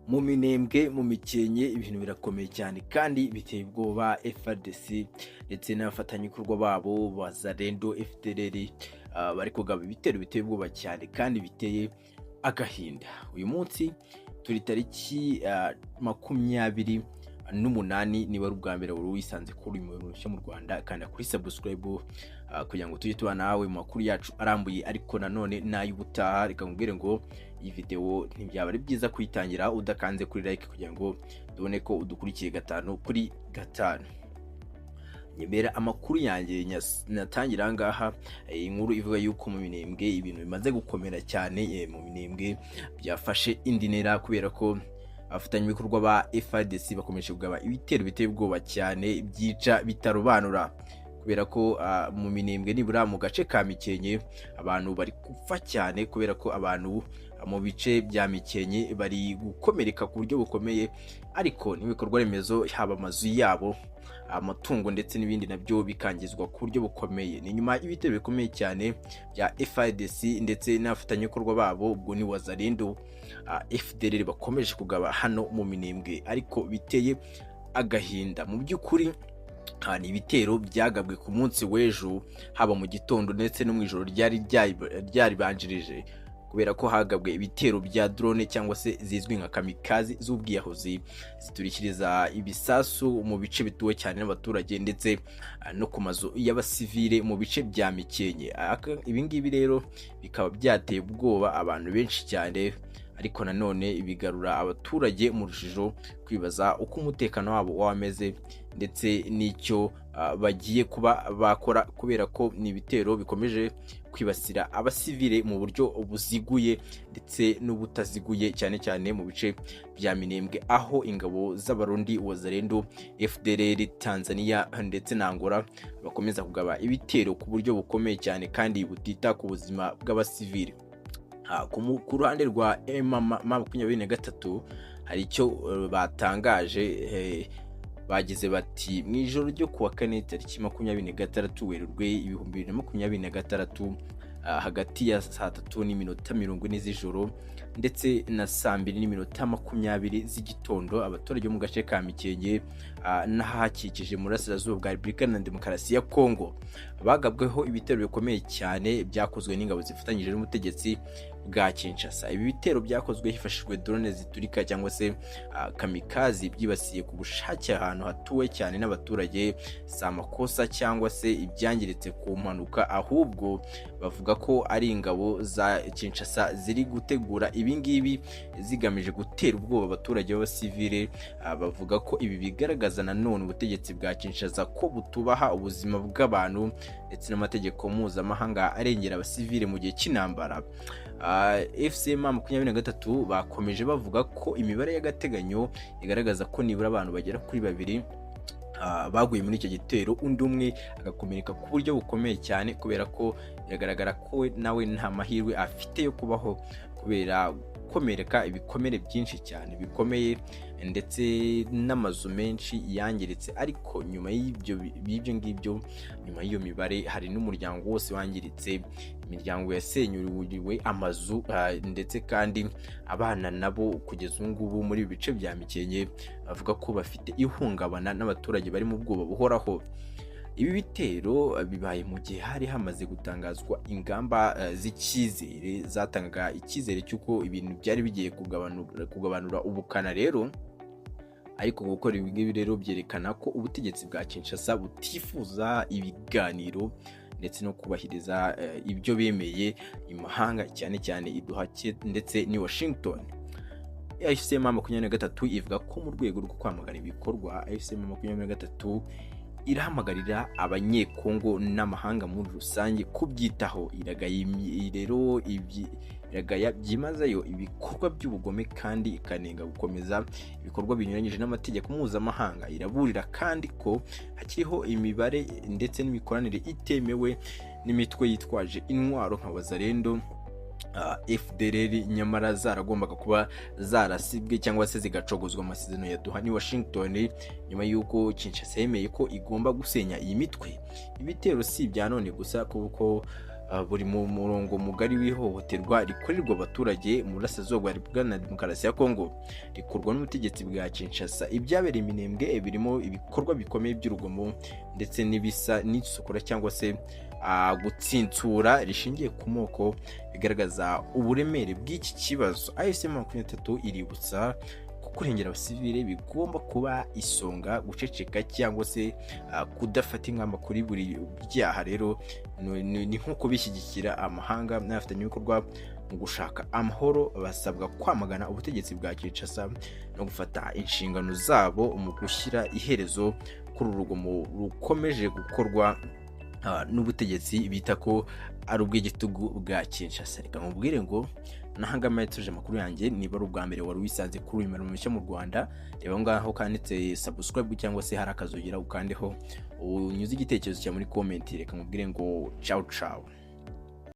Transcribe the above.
mu minembwe mu Mikenke ibintu birakomeye cyane kandi biteye ubwoba. FARDC ndetse n'abafatanyabikorwa babo bazarendo FDLR bari kugaba ibitero biteye ubwoba cyane kandi biteye agahinda. Uyu munsi turi tariki 28 niba ari ubwa mbere wari wisanze kuri mu rushya mu Rwanda kandi kuri subscribe kugira ngo tujye tuba nawe mu makuru yacu arambuye ariko nanone n'ay'ubutaha. Reka nkubwire ngo iyi video ntibyaba ari byiza kuyitangira udakanze kuri like kugira ngo tubone ko udukurikiye 5 kuri 5. Nyemera amakuru yanjye natangira ngaha inkuru ivuga yuko mu minembwe ibintu bimaze gukomera cyane. Mu minembwe byafashe indi ntera kubera ko abafatanyabikorwa ba FARDC bakomeje kugaba ibitero biteye ubwoba cyane byica bitarobanura, kubera ko mu minembwe nibura mu gace ka Mikenke abantu bari gupfa cyane kubera ko abantu mu bice bya Mikenke bari gukomereka ku buryo bukomeye, ariko n'ibikorwa remezo haba amazu yabo, amatungo ndetse n'ibindi nabyo bikangizwa ku buryo bukomeye. Ni nyuma y'ibitero bikomeye cyane bya FARDC ndetse n'abafatanyabikorwa babo, ubwo ni wazarendo FDLR bakomeje kugaba hano mu minembwe ariko biteye agahinda. Mu by'ukuri ni ibitero byagabwe ku munsi w'ejo haba mu gitondo ndetse no mu ijoro ryari banjirije, kubera ko hagabwe ibitero bya drone cyangwa se zizwi nka kamikazi z'ubwiyahuzi ziturikiriza ibisasu mu bice bituwe cyane n'abaturage ndetse no ku mazu y'abasivile mu bice bya Mikenke. Ibi ngibi rero bikaba byateye ubwoba abantu benshi cyane, ariko nanone bigarura abaturage mu rujijo kwibaza uko umutekano wabo wameze ndetse n'icyo bagiye kuba bakora, kubera ko ni ibitero bikomeje kwibasira abasivile mu buryo buziguye ndetse n'ubutaziguye, cyane cyane mu bice bya Minembwe aho ingabo z'abarundi wazarendo FDLR, Tanzania ndetse na Angola bakomeza kugaba ibitero ku buryo bukomeye cyane kandi butita ku buzima bw'abasivile. Ku ruhande rwa M23 hari icyo batangaje, bagize bati mu ijoro ryo kuwa kane tariki 26 Werurwe 2026 hagati ya saa 3:40 z'ijoro ndetse na saa 2:20 z'igitondo abaturage bo mu gace ka Mikenke n'ahakikije mu burasirazuba bwa Repubulika na Demokarasi ya Congo bagabweho ibitero bikomeye cyane byakozwe n'ingabo zifatanyije n'umutegetsi bwa Kinshasa. Ibi bitero byakozwe hifashishijwe drone ziturika cyangwa se kamikazi byibasiye ku bushake ahantu hatuwe cyane n'abaturage, si amakosa cyangwa se ibyangiritse ku mpanuka, ahubwo bavuga ko ari ingabo za Kinshasa ziri gutegura ibi ngibi zigamije gutera ubwoba abaturage b'abasivile. Bavuga ko ibi bigaragaza nanone ubutegetsi bwa Kinshasa ko butubaha ubuzima bw'abantu ndetse n'amategeko mpuzamahanga arengera abasivile mu gihe cy'intambara. FCM 23 bakomeje bavuga ko imibare y'agateganyo igaragaza ko nibura abantu bagera kuri 2 baguye muri icyo gitero, undi umwe agakomereka ku buryo bukomeye cyane, kubera ko biragaragara ko nawe nta mahirwe afite yo kubaho kubera gukomereka ibikomere byinshi cyane bikomeye ndetse n'amazu menshi yangiritse. Ariko nyuma y'ibyo ngibyo, nyuma y'iyo mibare hari n'umuryango wose wangiritse, imiryango yasenyuriwe amazu ndetse kandi abana nabo kugeza ubu ngubu muri bice bya Mikenke bavuga ko bafite ihungabana n'abaturage bari mu bwoba buhoraho. Ibi bitero bibaye mu gihe hari hamaze gutangazwa ingamba z'icyizere zatangaga icyizere cy'uko ibintu byari bigiye kugabanura ubukana rero, ariko gukora ibi ngibi rero byerekana ko ubutegetsi bwa Kinshasa butifuza ibiganiro ndetse no kubahiriza ibyo bemeye imahanga, cyane cyane iduhake ndetse ni Washington. FCM 23 ivuga ko mu rwego rwo kwamagana ibikorwa, FCM 23 irahamagarira abanyekongo n'amahanga muri rusange kubyitaho. Iragaya byimazeyo ibikorwa by'ubugome kandi ikanenga gukomeza ibikorwa binyuranyije n'amategeko mpuzamahanga. Iraburira kandi ko hakiriho imibare ndetse n'imikoranire itemewe n'imitwe yitwaje intwaro nka wazarendo FDLR, nyamara zaragombaga kuba zarasibwe cyangwa se zigacogozwa amasezerano ya Doha ni Washington nyuma y'uko Kinshasa yemeye ko igomba gusenya iyi mitwe. Ibitero si ibya none gusa kuko buri mu murongo mugari w'ihohoterwa rikorerwa abaturage mu burasirazuba bwa Repubulika na Demokarasi ya Congo rikorwa n'ubutegetsi bwa Kinshasa. Ibyabereye Minembwe birimo ibikorwa bikomeye by'urugomo ndetse n'ibisa n'isukura cyangwa se gutsintsura rishingiye ku moko, bigaragaza uburemere bw'iki kibazo. M23 iributsa kurengera abasivile bigomba kuba isonga, guceceka cyangwa se kudafata ingamba kuri buri byaha. Rero ni nkuko bishyigikira amahanga n'abafatanya ibikorwa mu gushaka amahoro, basabwa kwamagana ubutegetsi bwa Kinshasa no gufata inshingano zabo mu gushyira iherezo kuri urugomo rukomeje gukorwa n'ubutegetsi bita ko ari ubw'igitugu bwa Kinshasa. Reka mubwire ngo nahangamaye tuje amakuru yanjye, niba ari ubwa mbere wari wisanze kuri uyu murimo mushya mu Rwanda, reba ngaho kanditse subscribe cyangwa se hari akazugira ukandeho unyuze igitekerezo cya muri comment. Reka mubwire ngo ciao ciao.